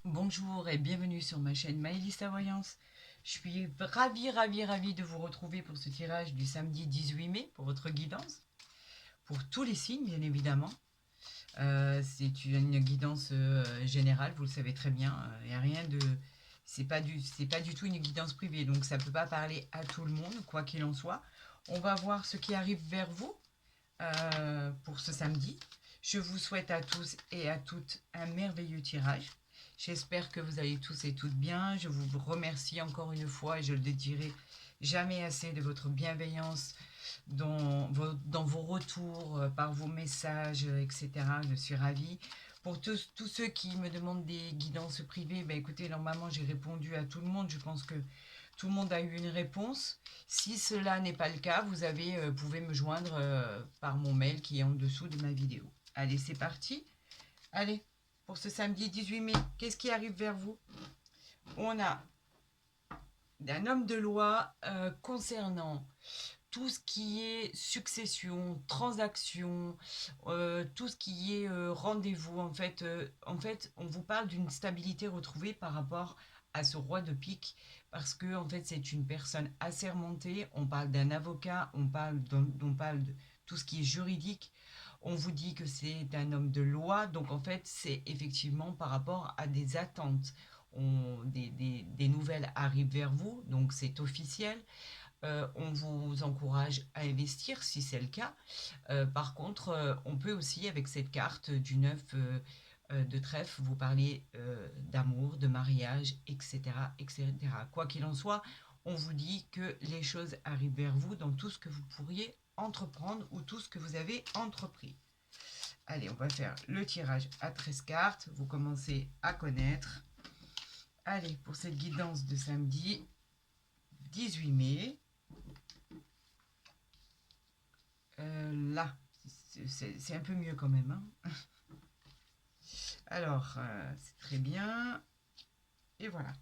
Bonjour et bienvenue sur ma chaîne Maëlys la Voyance. Je suis ravie de vous retrouver pour ce tirage du samedi 18 mai pour votre guidance. Pour tous les signes, bien évidemment. C'est une guidance générale, vous le savez très bien. Il n'y a rien de... c'est pas du tout une guidance privée, donc ça ne peut pas parler à tout le monde, quoi qu'il en soit. On va voir ce qui arrive vers vous pour ce samedi. Je vous souhaite à tous et à toutes un merveilleux tirage. J'espère que vous allez tous et toutes bien. Je vous remercie encore une fois et je ne le dirai jamais assez de votre bienveillance dans vos retours, par vos messages, etc. Je suis ravie. Pour tous ceux qui me demandent des guidances privées, ben écoutez, normalement j'ai répondu à tout le monde. Je pense que tout le monde a eu une réponse. Si cela n'est pas le cas, pouvez me joindre par mon mail qui est en dessous de ma vidéo. Allez, c'est parti. Allez, pour ce samedi 18 mai, qu'est-ce qui arrive vers vous? On a un homme de loi concernant tout ce qui est succession, transaction, tout ce qui est rendez-vous. En fait, on vous parle d'une stabilité retrouvée par rapport à ce roi de pique, parce que en fait, c'est une personne assermentée. On parle d'un avocat, on parle de tout ce qui est juridique. On vous dit que c'est un homme de loi, donc en fait, c'est effectivement par rapport à des attentes. Des nouvelles arrivent vers vous, donc c'est officiel. On vous encourage à investir si c'est le cas. Par contre, on peut aussi, avec cette carte du 9 de trèfle, vous parler d'amour, de mariage, etc., etc. Quoi qu'il en soit, on vous dit que les choses arrivent vers vous dans tout ce que vous pourriez entreprendre ou tout ce que vous avez entrepris. Allez, on va faire le tirage à 13 cartes. Vous commencez à connaître. Allez, pour cette guidance de samedi 18 mai, là, c'est un peu mieux quand même. Hein. Alors, c'est très bien. Et voilà.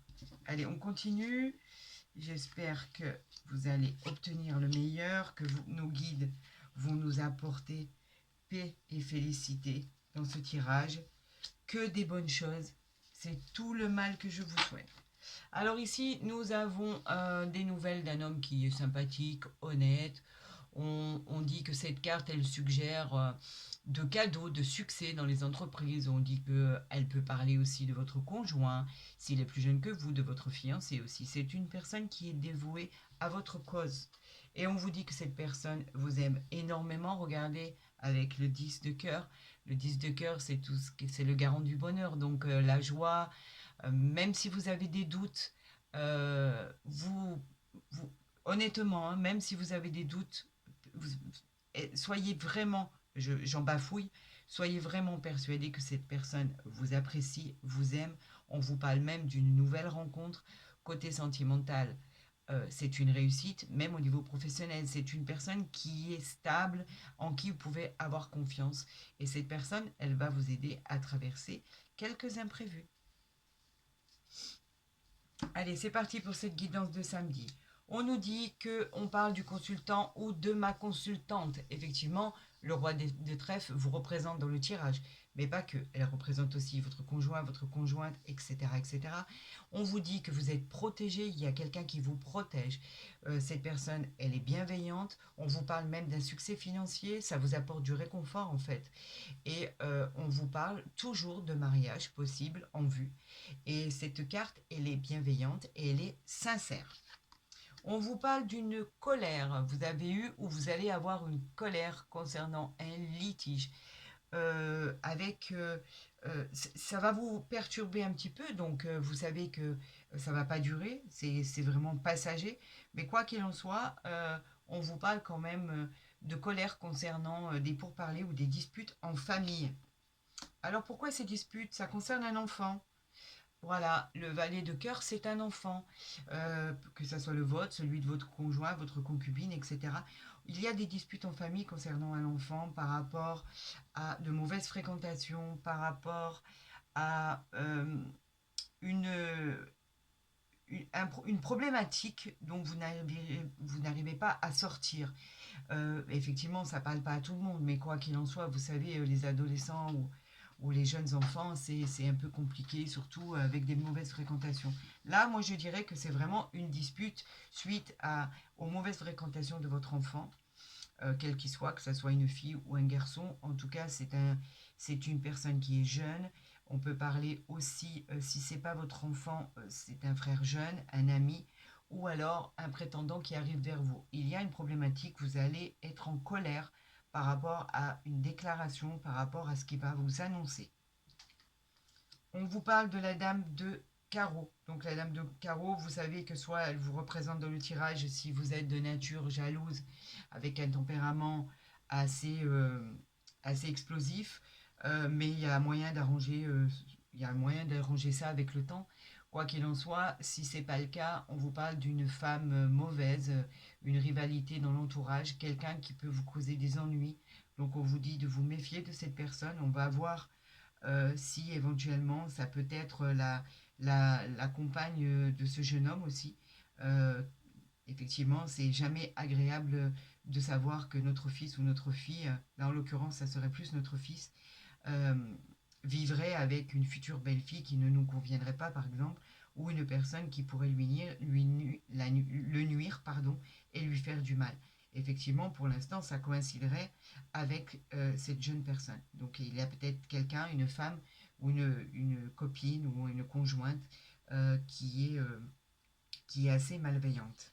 Allez, on continue. J'espère que vous allez obtenir le meilleur, que nos guides vont nous apporter paix et félicité dans ce tirage. Que des bonnes choses. C'est tout le mal que je vous souhaite. Alors ici, nous avons des nouvelles d'un homme qui est sympathique, honnête. On dit que cette carte, elle suggère de cadeaux, de succès dans les entreprises. On dit qu'elle peut parler aussi de votre conjoint, s'il est plus jeune que vous, de votre fiancé aussi. C'est une personne qui est dévouée à votre cause. Et on vous dit que cette personne vous aime énormément. Regardez avec le 10 de cœur. Le 10 de cœur, c'est le garant du bonheur. Donc la joie, même si vous avez des doutes, euh, vous, vous, honnêtement, hein, même si vous avez des doutes, vous, soyez vraiment, j'en bafouille, soyez vraiment persuadé que cette personne vous apprécie, vous aime. On vous parle même d'une nouvelle rencontre. Côté sentimental, c'est une réussite, même au niveau professionnel. C'est une personne qui est stable, en qui vous pouvez avoir confiance. Et cette personne, elle va vous aider à traverser quelques imprévus. Allez, c'est parti pour cette guidance de samedi. On nous dit qu'on parle du consultant ou de ma consultante. Effectivement, le roi de trèfle vous représente dans le tirage, mais pas que. Elle représente aussi votre conjoint, votre conjointe, etc., etc. On vous dit que vous êtes protégé, il y a quelqu'un qui vous protège. Cette personne, elle est bienveillante. On vous parle même d'un succès financier, ça vous apporte du réconfort en fait. Et on vous parle toujours de mariage possible en vue. Et cette carte, elle est bienveillante et elle est sincère. On vous parle d'une colère. Vous avez eu ou vous allez avoir une colère concernant un litige. Ça va vous perturber un petit peu, donc vous savez que ça va pas durer, c'est vraiment passager. Mais quoi qu'il en soit, on vous parle quand même de colère concernant des pourparlers ou des disputes en famille. Alors pourquoi ces disputes? Ça concerne un enfant. Voilà, le valet de cœur, c'est un enfant, que ce soit le vôtre, celui de votre conjoint, votre concubine, etc. Il y a des disputes en famille concernant un enfant par rapport à de mauvaises fréquentations, par rapport à une, une problématique dont vous n'arrivez pas à sortir. Effectivement, ça ne parle pas à tout le monde, mais quoi qu'il en soit, vous savez, les adolescents ou les jeunes enfants, c'est un peu compliqué, surtout avec des mauvaises fréquentations. Là, moi, je dirais que c'est vraiment une dispute suite aux mauvaises fréquentations de votre enfant, quel qu'il soit, que ce soit une fille ou un garçon. En tout cas, c'est une personne qui est jeune. On peut parler aussi, si c'est pas votre enfant, c'est un frère jeune, un ami, ou alors un prétendant qui arrive vers vous. Il y a une problématique, vous allez être en colère par rapport à une déclaration, par rapport à ce qui va vous annoncer. On vous parle de la dame de carreau. Donc la dame de carreau, vous savez que soit elle vous représente dans le tirage si vous êtes de nature jalouse, avec un tempérament assez explosif, mais il y a moyen d'arranger ça avec le temps. Quoi qu'il en soit, si c'est pas le cas, on vous parle d'une femme mauvaise, une rivalité dans l'entourage, quelqu'un qui peut vous causer des ennuis. Donc on vous dit de vous méfier de cette personne. On va voir si éventuellement ça peut être la compagne de ce jeune homme aussi. Euh, Effectivement, c'est jamais agréable de savoir que notre fils ou notre fille, là en l'occurrence ça serait plus notre fils, euh, vivrait avec une future belle-fille qui ne nous conviendrait pas par exemple, ou une personne qui pourrait le nuire pardon, et lui faire du mal. Effectivement, pour l'instant, ça coïnciderait avec cette jeune personne. Donc il y a peut-être quelqu'un, une femme ou une copine ou une conjointe qui est assez malveillante.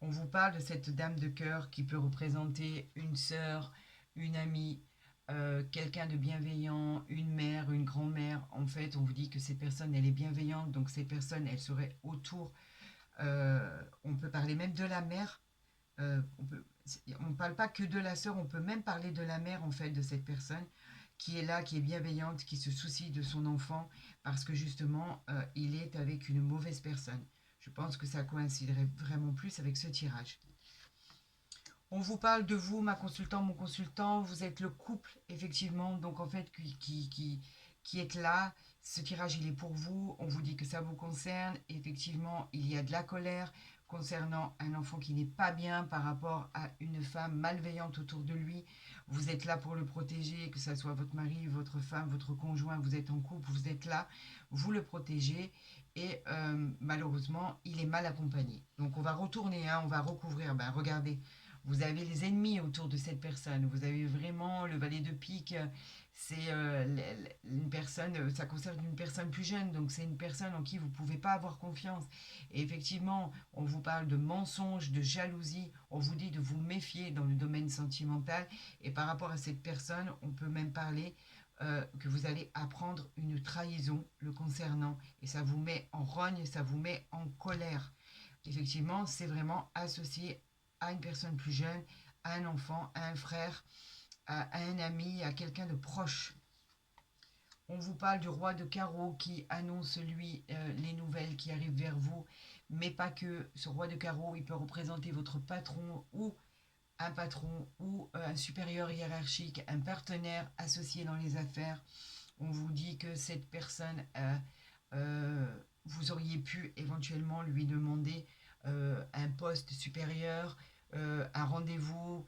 On vous parle de cette dame de cœur qui peut représenter une sœur, une amie, quelqu'un de bienveillant, une mère, une grand-mère. En fait, on vous dit que cette personne, elle est bienveillante, donc ces personnes, elles seraient autour. On peut parler même de la mère. On ne parle pas que de la sœur, on peut même parler de la mère, en fait, de cette personne qui est là, qui est bienveillante, qui se soucie de son enfant, parce que justement, il est avec une mauvaise personne. Je pense que ça coïnciderait vraiment plus avec ce tirage. On vous parle de vous, ma consultante, mon consultant. Vous êtes le couple, effectivement, donc en fait, qui êtes là. Ce tirage, il est pour vous. On vous dit que ça vous concerne. Effectivement, il y a de la colère concernant un enfant qui n'est pas bien par rapport à une femme malveillante autour de lui. Vous êtes là pour le protéger, que ce soit votre mari, votre femme, votre conjoint, vous êtes en couple, vous êtes là, vous le protégez et malheureusement, il est mal accompagné. Donc on va retourner, hein, on va recouvrir. Ben, regardez, vous avez les ennemis autour de cette personne. Vous avez vraiment le valet de pique. C'est une personne, ça concerne une personne plus jeune, donc c'est une personne en qui vous ne pouvez pas avoir confiance. Et effectivement, on vous parle de mensonges, de jalousie, on vous dit de vous méfier dans le domaine sentimental. Et par rapport à cette personne, on peut même parler que vous allez apprendre une trahison le concernant. Et ça vous met en rogne, ça vous met en colère. Effectivement, c'est vraiment associé à une personne plus jeune, à un enfant, à un frère, à un ami, à quelqu'un de proche. On vous parle du roi de carreau qui annonce lui les nouvelles qui arrivent vers vous, mais pas que. Ce roi de carreau, il peut représenter votre patron ou un supérieur hiérarchique, un partenaire associé dans les affaires. On vous dit que cette personne, vous auriez pu éventuellement lui demander un poste supérieur, un rendez-vous,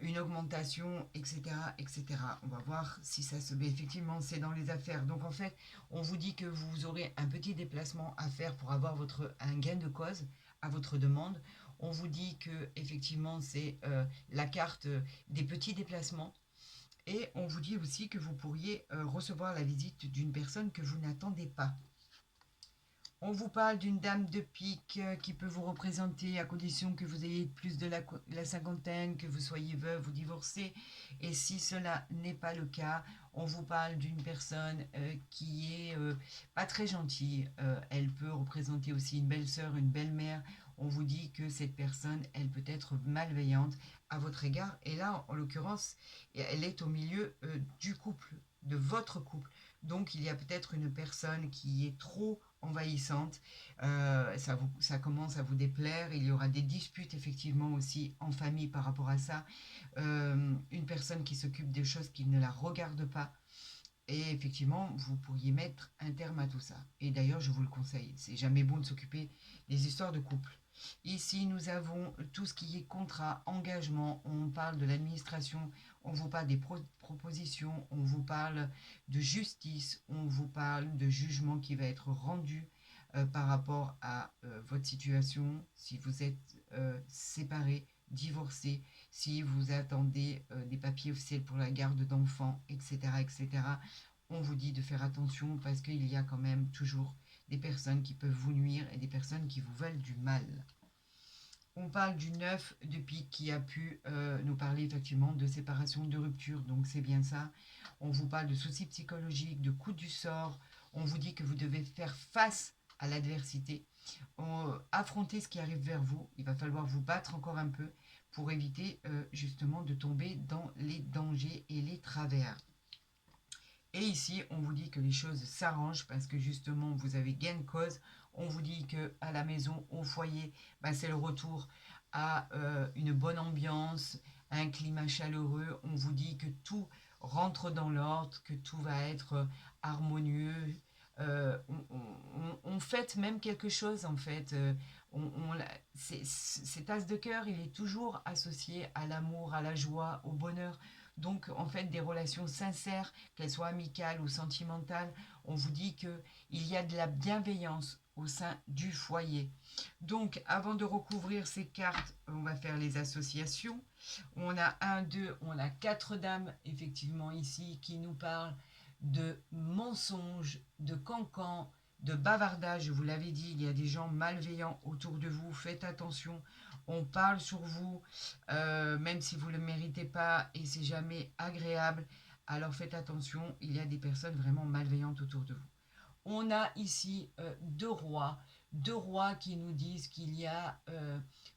une augmentation, etc., etc. On va voir si ça se met. Effectivement, c'est dans les affaires. Donc en fait, on vous dit que vous aurez un petit déplacement à faire pour avoir un gain de cause à votre demande. On vous dit que effectivement, c'est la carte des petits déplacements. Et on vous dit aussi que vous pourriez recevoir la visite d'une personne que vous n'attendez pas. On vous parle d'une dame de pique qui peut vous représenter à condition que vous ayez plus de la cinquantaine, que vous soyez veuve ou divorcée. Et si cela n'est pas le cas, on vous parle d'une personne qui est pas très gentille. Elle peut représenter aussi une belle-sœur, une belle-mère. On vous dit que cette personne, elle peut être malveillante à votre égard. Et là, en l'occurrence, elle est au milieu du couple, de votre couple. Donc, il y a peut-être une personne qui est trop envahissante, ça commence à vous déplaire, il y aura des disputes effectivement aussi en famille par rapport à ça, une personne qui s'occupe des choses qui ne la regardent pas, et effectivement vous pourriez mettre un terme à tout ça. Et d'ailleurs je vous le conseille, c'est jamais bon de s'occuper des histoires de couple. Ici, nous avons tout ce qui est contrat, engagement. On parle de l'administration, on vous parle des propositions, on vous parle de justice, on vous parle de jugement qui va être rendu par rapport à votre situation, si vous êtes séparé, divorcé, si vous attendez des papiers officiels pour la garde d'enfants, etc., etc. On vous dit de faire attention parce qu'il y a quand même toujours des personnes qui peuvent vous nuire et des personnes qui vous veulent du mal. On parle du 9 de pique qui a pu nous parler effectivement de séparation, de rupture, donc c'est bien ça. On vous parle de soucis psychologiques, de coups du sort. On vous dit que vous devez faire face à l'adversité, affronter ce qui arrive vers vous. Il va falloir vous battre encore un peu pour éviter justement de tomber dans les dangers et les travers. Et ici, on vous dit que les choses s'arrangent parce que justement, vous avez gain de cause. On vous dit qu'à la maison, au foyer, ben, c'est le retour à une bonne ambiance, à un climat chaleureux. On vous dit que tout rentre dans l'ordre, que tout va être harmonieux. On fête même quelque chose en fait. Cet as de cœur, il est toujours associé à l'amour, à la joie, au bonheur. Donc, en fait, des relations sincères, qu'elles soient amicales ou sentimentales, on vous dit qu'il y a de la bienveillance au sein du foyer. Donc, avant de recouvrir ces cartes, on va faire les associations. On a 1, 2, on a 4 dames, effectivement, ici, qui nous parlent de mensonges, de cancans, de bavardage. Je vous l'avais dit, il y a des gens malveillants autour de vous. Faites attention. On parle sur vous, même si vous ne le méritez pas et c'est jamais agréable. Alors faites attention, il y a des personnes vraiment malveillantes autour de vous. On a ici deux rois qui nous disent qu'il y a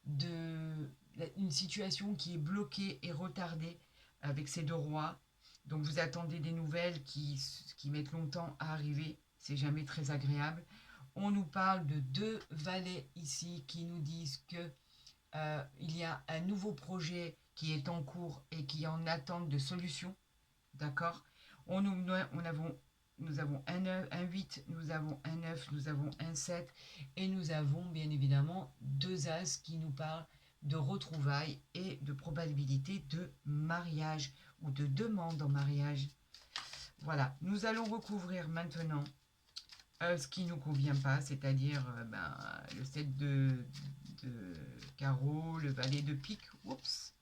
une situation qui est bloquée et retardée avec ces deux rois. Donc vous attendez des nouvelles qui mettent longtemps à arriver, c'est jamais très agréable. On nous parle de deux valets ici qui nous disent que il y a un nouveau projet qui est en cours et qui est en attente de solution. D'accord. Nous avons un 8, nous avons un 9, nous avons un 7 et nous avons bien évidemment deux as qui nous parlent de retrouvailles et de probabilité de mariage ou de demande en mariage. Voilà, nous allons recouvrir maintenant ce qui ne nous convient pas, c'est-à-dire le 7 de carreau, le valet de pique, oups,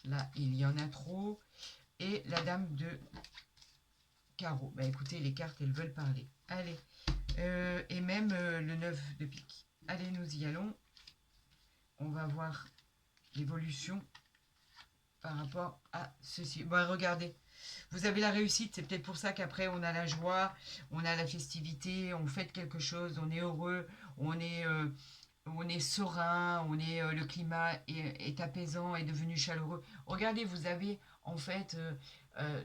là il y en a trop, et la dame de carreau. Bah écoutez, les cartes elles veulent parler. Allez, et même le 9 de pique. Allez, nous y allons. On va voir l'évolution par rapport à ceci. Bon, regardez. Vous avez la réussite, c'est peut-être pour ça qu'après on a la joie, on a la festivité, on fête quelque chose, on est heureux, on est serein, le climat est apaisant, est devenu chaleureux. Regardez, vous avez en fait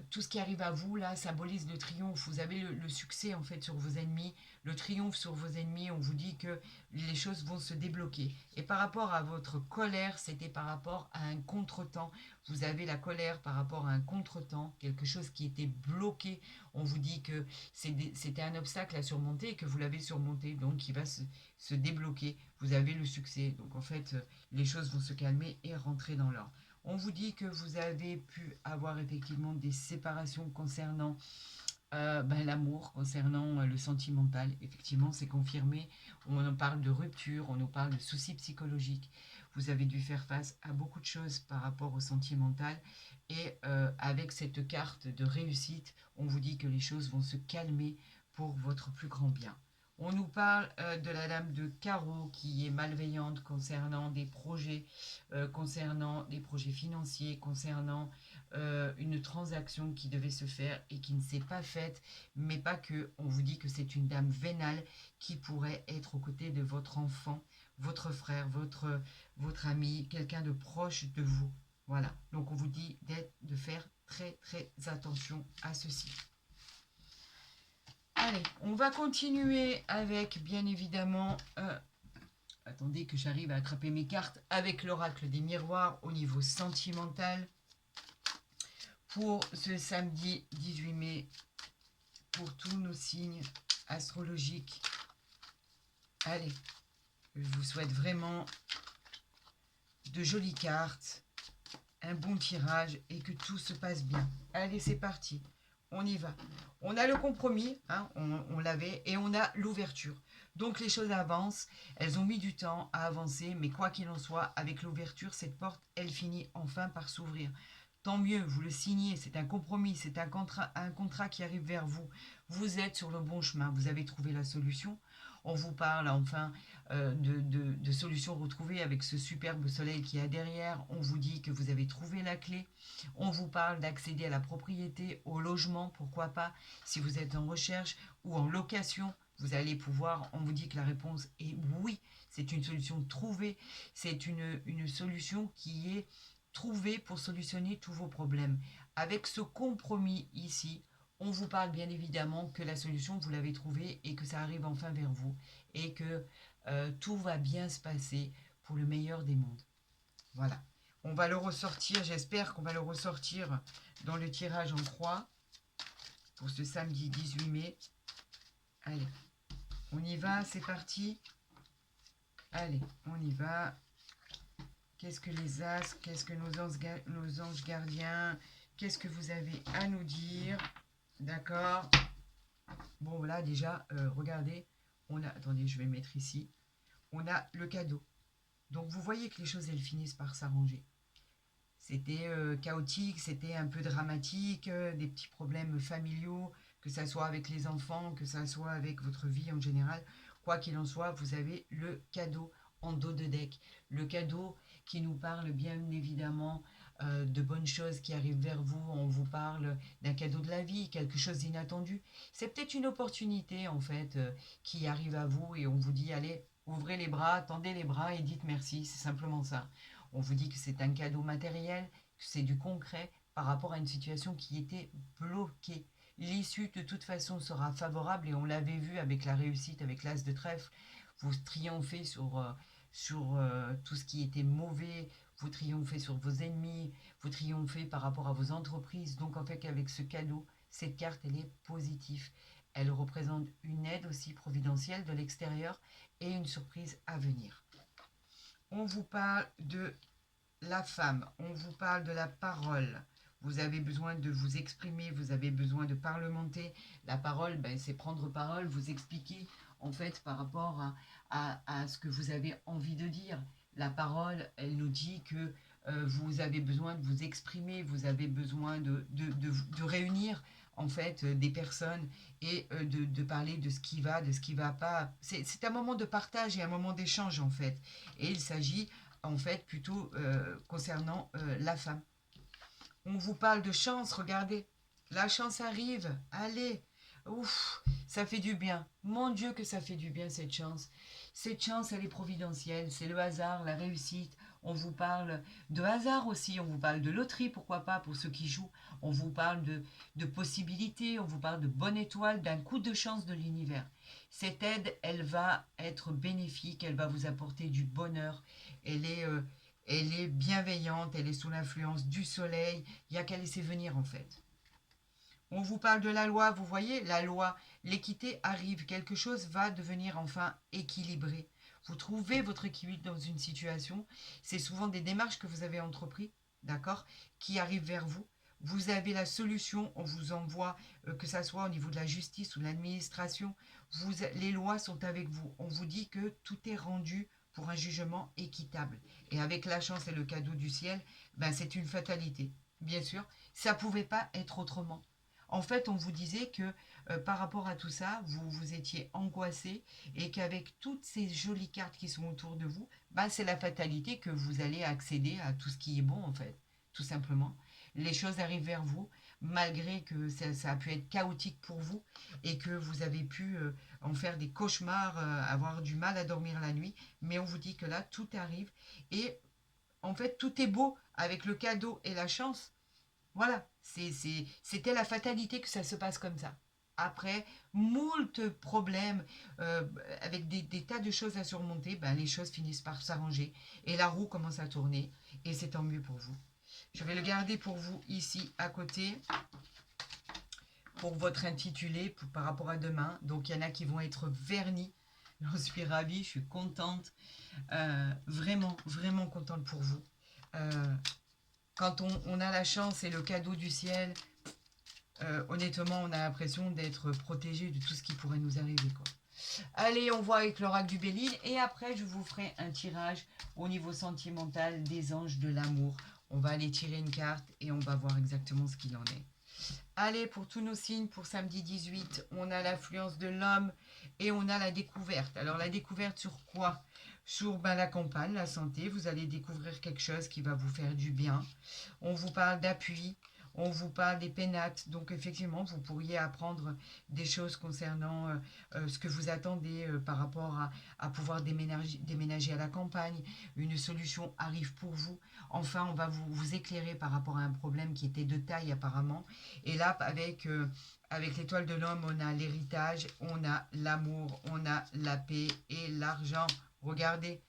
tout ce qui arrive à vous là symbolise le triomphe. Vous avez le succès en fait sur vos ennemis, le triomphe sur vos ennemis. On vous dit que les choses vont se débloquer. Et par rapport à votre colère, c'était par rapport à un contretemps. Vous avez la colère par rapport à un contretemps, quelque chose qui était bloqué. On vous dit que c'était un obstacle à surmonter et que vous l'avez surmonté, donc il va se débloquer. Vous avez le succès. Donc en fait, les choses vont se calmer et rentrer dans l'ordre. On vous dit que vous avez pu avoir effectivement des séparations concernant l'amour, concernant le sentimental. Effectivement, c'est confirmé. On en parle de rupture, on nous parle de soucis psychologiques. Vous avez dû faire face à beaucoup de choses par rapport au sentimental. Et avec cette carte de réussite, on vous dit que les choses vont se calmer pour votre plus grand bien. On nous parle de la dame de carreau qui est malveillante concernant des projets financiers, concernant une transaction qui devait se faire et qui ne s'est pas faite, mais pas que. On vous dit que c'est une dame vénale qui pourrait être aux côtés de votre enfant, votre frère, votre ami, quelqu'un de proche de vous. Voilà, donc on vous dit de faire très très attention à ceci. Allez, on va continuer avec, bien évidemment, attendez que j'arrive à attraper mes cartes, avec l'oracle des miroirs au niveau sentimental. Pour ce samedi 18 mai, pour tous nos signes astrologiques. Allez, je vous souhaite vraiment de jolies cartes, un bon tirage et que tout se passe bien. Allez, c'est parti. On y va. On a le compromis, hein, on l'avait, et on a l'ouverture. Donc les choses avancent, elles ont mis du temps à avancer, mais quoi qu'il en soit, avec l'ouverture, cette porte, elle finit enfin par s'ouvrir. Tant mieux, vous le signez, c'est un compromis, c'est un contrat qui arrive vers vous. Vous êtes sur le bon chemin, vous avez trouvé la solution. On vous parle enfin de solutions retrouvées avec ce superbe soleil qui est derrière. On vous dit que vous avez trouvé la clé. On vous parle d'accéder à la propriété, au logement, pourquoi pas, si vous êtes en recherche ou en location. Vous allez pouvoir, on vous dit que la réponse est oui, c'est une solution trouvée, c'est une solution qui est trouvée pour solutionner tous vos problèmes. Avec ce compromis ici, on vous parle bien évidemment que la solution, vous l'avez trouvée et que ça arrive enfin vers vous et que tout va bien se passer pour le meilleur des mondes. Voilà. On va le ressortir, j'espère qu'on va le ressortir dans le tirage en croix pour ce samedi 18 mai. Allez, on y va, c'est parti. Allez, on y va. Qu'est-ce que les as, qu'est-ce que nos anges gardiens, qu'est-ce que vous avez à nous dire? D'accord. Bon, là, déjà, regardez, on a... Attendez, je vais mettre ici. On a le cadeau. Donc, vous voyez que les choses, elles finissent par s'arranger. C'était chaotique, c'était un peu dramatique, des petits problèmes familiaux, que ça soit avec les enfants, que ça soit avec votre vie en général. Quoi qu'il en soit, vous avez le cadeau en dos de deck. Le cadeau qui nous parle bien évidemment de bonnes choses qui arrivent vers vous. On vous parle d'un cadeau de la vie, quelque chose d'inattendu. C'est peut-être une opportunité en fait qui arrive à vous et on vous dit allez, ouvrez les bras, tendez les bras et dites merci. C'est simplement ça. On vous dit que c'est un cadeau matériel, que c'est du concret par rapport à une situation qui était bloquée. L'issue de toute façon sera favorable et on l'avait vu avec la réussite, avec l'as de trèfle. Vous triomphez sur tout ce qui était mauvais, vous triomphez sur vos ennemis, vous triomphez par rapport à vos entreprises. Donc en fait avec ce cadeau, cette carte elle est positive. Elle représente une aide aussi providentielle de l'extérieur et une surprise à venir. On vous parle de la femme, on vous parle de la parole. Vous avez besoin de vous exprimer, vous avez besoin de parlementer. La parole, ben, c'est prendre parole, vous expliquer en fait par rapport à ce que vous avez envie de dire. La parole, elle nous dit que vous avez besoin de vous exprimer, vous avez besoin de réunir en fait des personnes et de parler de ce qui va, de ce qui ne va pas. C'est un moment de partage et un moment d'échange en fait. Et il s'agit en fait plutôt concernant la femme. On vous parle de chance, regardez. La chance arrive, allez. Ouf, ça fait du bien. Mon Dieu que ça fait du bien cette chance. Cette chance, elle est providentielle. C'est le hasard, la réussite. On vous parle de hasard aussi. On vous parle de loterie, pourquoi pas, pour ceux qui jouent. On vous parle de possibilités. On vous parle de bonne étoile, d'un coup de chance de l'univers. Cette aide, elle va être bénéfique. Elle va vous apporter du bonheur. Elle est bienveillante. Elle est sous l'influence du soleil. Il n'y a qu'à laisser venir en fait. On vous parle de la loi, vous voyez, la loi, l'équité arrive, quelque chose va devenir enfin équilibré. Vous trouvez votre équilibre dans une situation, c'est souvent des démarches que vous avez entreprises, d'accord, qui arrivent vers vous. Vous avez la solution, on vous envoie, que ça soit au niveau de la justice ou de l'administration, les lois sont avec vous. On vous dit que tout est rendu pour un jugement équitable. Et avec la chance et le cadeau du ciel, ben c'est une fatalité. Bien sûr, ça ne pouvait pas être autrement. En fait, on vous disait que par rapport à tout ça, vous étiez angoissé et qu'avec toutes ces jolies cartes qui sont autour de vous, bah, c'est la fatalité que vous allez accéder à tout ce qui est bon, en fait, tout simplement. Les choses arrivent vers vous, malgré que ça a pu être chaotique pour vous et que vous avez pu en faire des cauchemars, avoir du mal à dormir la nuit. Mais on vous dit que là, tout arrive et en fait, tout est beau avec le cadeau et la chance. Voilà, c'était la fatalité que ça se passe comme ça. Après, moult problèmes, avec des tas de choses à surmonter, ben, les choses finissent par s'arranger et la roue commence à tourner et c'est tant mieux pour vous. Je vais le garder pour vous ici à côté pour votre intitulé par rapport à demain. Donc il y en a qui vont être vernis. J'en suis ravie, je suis contente. Vraiment, vraiment contente pour vous. Euh, quand on a la chance et le cadeau du ciel, honnêtement, on a l'impression d'être protégé de tout ce qui pourrait nous arriver, quoi. Allez, on voit avec l'oracle du Béline. Et après, je vous ferai un tirage au niveau sentimental des anges de l'amour. On va aller tirer une carte et on va voir exactement ce qu'il en est. Allez, pour tous nos signes, pour samedi 18, on a l'affluence de l'homme et on a la découverte. Alors, la découverte sur quoi? Sur la campagne, la santé. Vous allez découvrir quelque chose qui va vous faire du bien. On vous parle d'appui. On vous parle des pénates. Donc, effectivement, vous pourriez apprendre des choses concernant ce que vous attendez par rapport à pouvoir déménager à la campagne. Une solution arrive pour vous. Enfin, on va vous éclairer par rapport à un problème qui était de taille apparemment. Et là, avec l'étoile de l'homme, on a l'héritage, on a l'amour, on a la paix et l'argent. Regardez,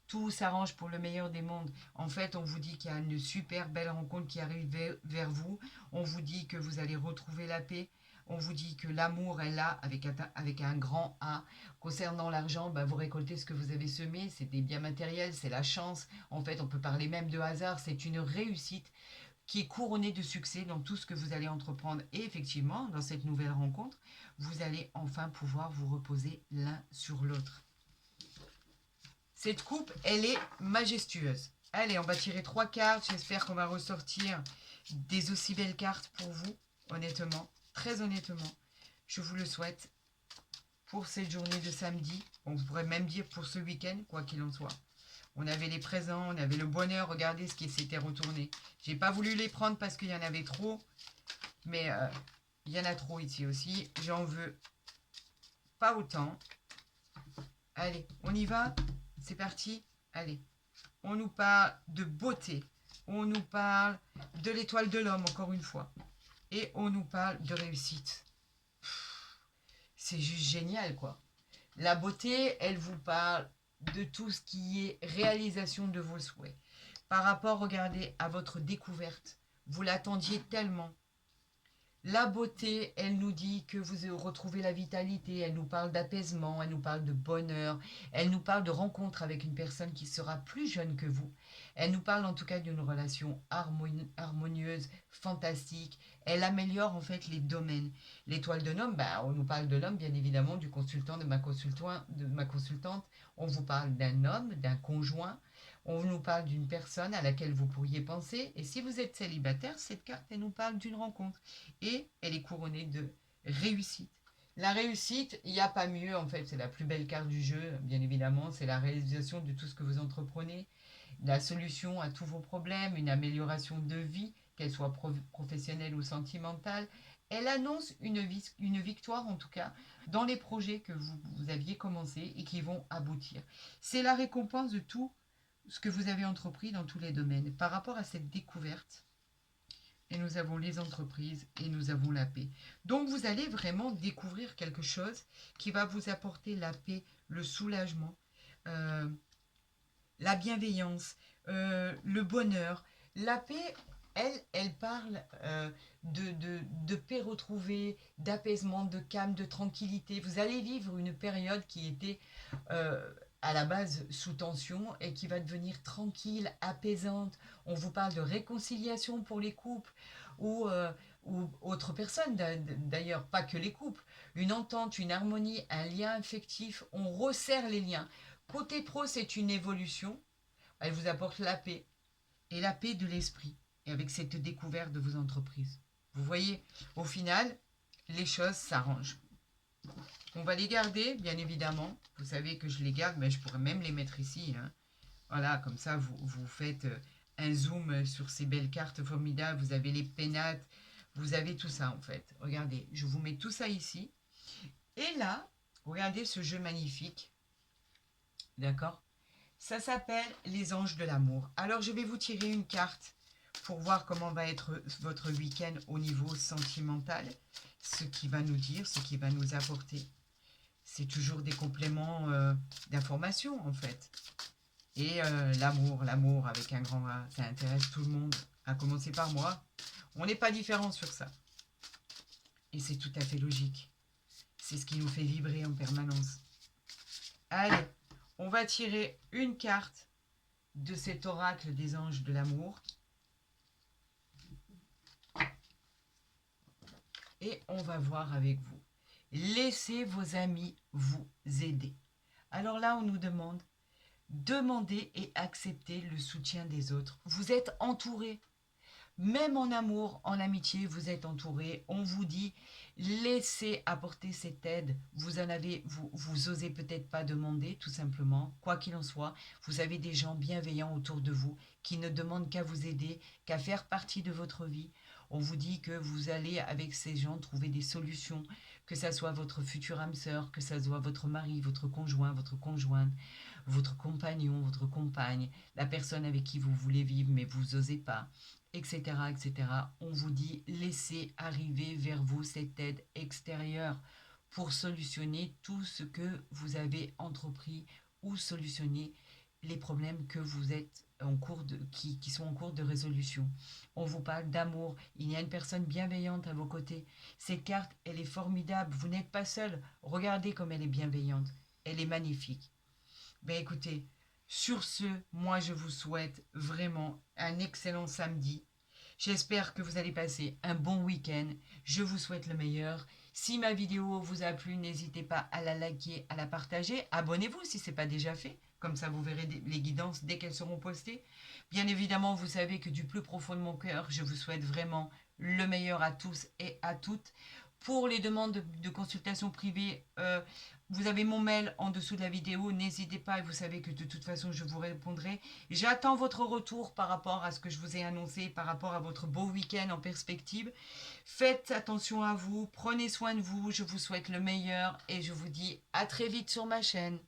tout s'arrange pour le meilleur des mondes. En fait, on vous dit qu'il y a une super belle rencontre qui arrive vers vous. On vous dit que vous allez retrouver la paix. On vous dit que l'amour est là avec un grand A. Concernant l'argent, vous récoltez ce que vous avez semé. C'est des biens matériels, c'est la chance. En fait, on peut parler même de hasard. C'est une réussite qui est couronnée de succès dans tout ce que vous allez entreprendre. Et effectivement, dans cette nouvelle rencontre, vous allez enfin pouvoir vous reposer l'un sur l'autre. Cette coupe, elle est majestueuse. Allez, on va tirer 3 cartes. J'espère qu'on va ressortir des aussi belles cartes pour vous, honnêtement. Très honnêtement, je vous le souhaite pour cette journée de samedi. On pourrait même dire pour ce week-end, quoi qu'il en soit. On avait les présents, on avait le bonheur. Regardez ce qui s'était retourné. J'ai pas voulu les prendre parce qu'il y en avait trop. Mais il y en a trop ici aussi. J'en veux pas autant. Allez, on y va. C'est parti. Allez. On nous parle de beauté. On nous parle de l'étoile de l'homme, encore une fois. Et on nous parle de réussite. C'est juste génial, quoi. La beauté, elle vous parle de tout ce qui est réalisation de vos souhaits. Par rapport, regardez, à votre découverte. Vous l'attendiez tellement. La beauté, elle nous dit que vous retrouvez la vitalité, elle nous parle d'apaisement, elle nous parle de bonheur, elle nous parle de rencontre avec une personne qui sera plus jeune que vous. Elle nous parle en tout cas d'une relation harmonieuse, fantastique. Elle améliore en fait les domaines. L'étoile de l'homme, on nous parle de l'homme, bien évidemment, du consultant, de ma consultante. On vous parle d'un homme, d'un conjoint. On nous parle d'une personne à laquelle vous pourriez penser. Et si vous êtes célibataire, cette carte, elle nous parle d'une rencontre. Et elle est couronnée de réussite. La réussite, il n'y a pas mieux, en fait, c'est la plus belle carte du jeu, bien évidemment, c'est la réalisation de tout ce que vous entreprenez, la solution à tous vos problèmes, une amélioration de vie, qu'elle soit professionnelle ou sentimentale. Elle annonce une victoire, en tout cas, dans les projets que vous aviez commencés et qui vont aboutir. C'est la récompense de tout ce que vous avez entrepris dans tous les domaines. Par rapport à cette découverte, et nous avons les entreprises et nous avons la paix. Donc vous allez vraiment découvrir quelque chose qui va vous apporter la paix, le soulagement, euh, la bienveillance, le bonheur. La paix, elle parle de paix retrouvée, d'apaisement, de calme, de tranquillité. Vous allez vivre une période qui était à la base sous tension et qui va devenir tranquille, apaisante. On vous parle de réconciliation pour les couples ou autres personnes, d'ailleurs, pas que les couples. Une entente, une harmonie, un lien affectif, on resserre les liens. Côté pro, c'est une évolution. Elle vous apporte la paix et la paix de l'esprit. Et avec cette découverte de vos entreprises. Vous voyez, au final, les choses s'arrangent. On va les garder, bien évidemment. Vous savez que je les garde, mais je pourrais même les mettre ici. Hein. Voilà, comme ça, vous faites un zoom sur ces belles cartes formidables. Vous avez les pénates, vous avez tout ça, en fait. Regardez, je vous mets tout ça ici. Et là, regardez ce jeu magnifique. D'accord? Ça s'appelle les anges de l'amour. Alors, je vais vous tirer une carte pour voir comment va être votre week-end au niveau sentimental. Ce qui va nous dire, ce qui va nous apporter. C'est toujours des compléments d'information, en fait. Et l'amour avec un grand A, ça intéresse tout le monde, à commencer par moi. On n'est pas différent sur ça. Et c'est tout à fait logique. C'est ce qui nous fait vibrer en permanence. Allez, on va tirer une carte de cet oracle des anges de l'amour. Et on va voir avec vous. Laissez vos amis vous aider. Alors là, on nous demande, demandez et acceptez le soutien des autres. Vous êtes entouré. Même en amour, en amitié, vous êtes entouré. On vous dit, laissez apporter cette aide. Vous osez peut-être pas demander, tout simplement. Quoi qu'il en soit, vous avez des gens bienveillants autour de vous qui ne demandent qu'à vous aider, qu'à faire partie de votre vie. On vous dit que vous allez, avec ces gens, trouver des solutions, que ça soit votre future âme sœur, que ça soit votre mari, votre conjoint, votre conjointe, votre compagnon, votre compagne, la personne avec qui vous voulez vivre mais vous n'osez pas, etc., etc. On vous dit, laissez arriver vers vous cette aide extérieure pour solutionner tout ce que vous avez entrepris ou solutionner les problèmes que vous êtes qui sont en cours de résolution. On vous parle d'amour, il y a une personne bienveillante à vos côtés. Cette carte, elle est formidable, vous n'êtes pas seul. Regardez comme elle est bienveillante, elle est magnifique. Ben écoutez, sur ce, moi je vous souhaite vraiment un excellent samedi. J'espère que vous allez passer un bon week-end. Je vous souhaite le meilleur. Si ma vidéo vous a plu, n'hésitez pas à la liker, à la partager. Abonnez-vous si ce n'est pas déjà fait. Comme ça, vous verrez les guidances dès qu'elles seront postées. Bien évidemment, vous savez que du plus profond de mon cœur, je vous souhaite vraiment le meilleur à tous et à toutes. Pour les demandes de consultation privée, vous avez mon mail en dessous de la vidéo. N'hésitez pas et vous savez que de toute façon, je vous répondrai. J'attends votre retour par rapport à ce que je vous ai annoncé, par rapport à votre beau week-end en perspective. Faites attention à vous, prenez soin de vous. Je vous souhaite le meilleur et je vous dis à très vite sur ma chaîne.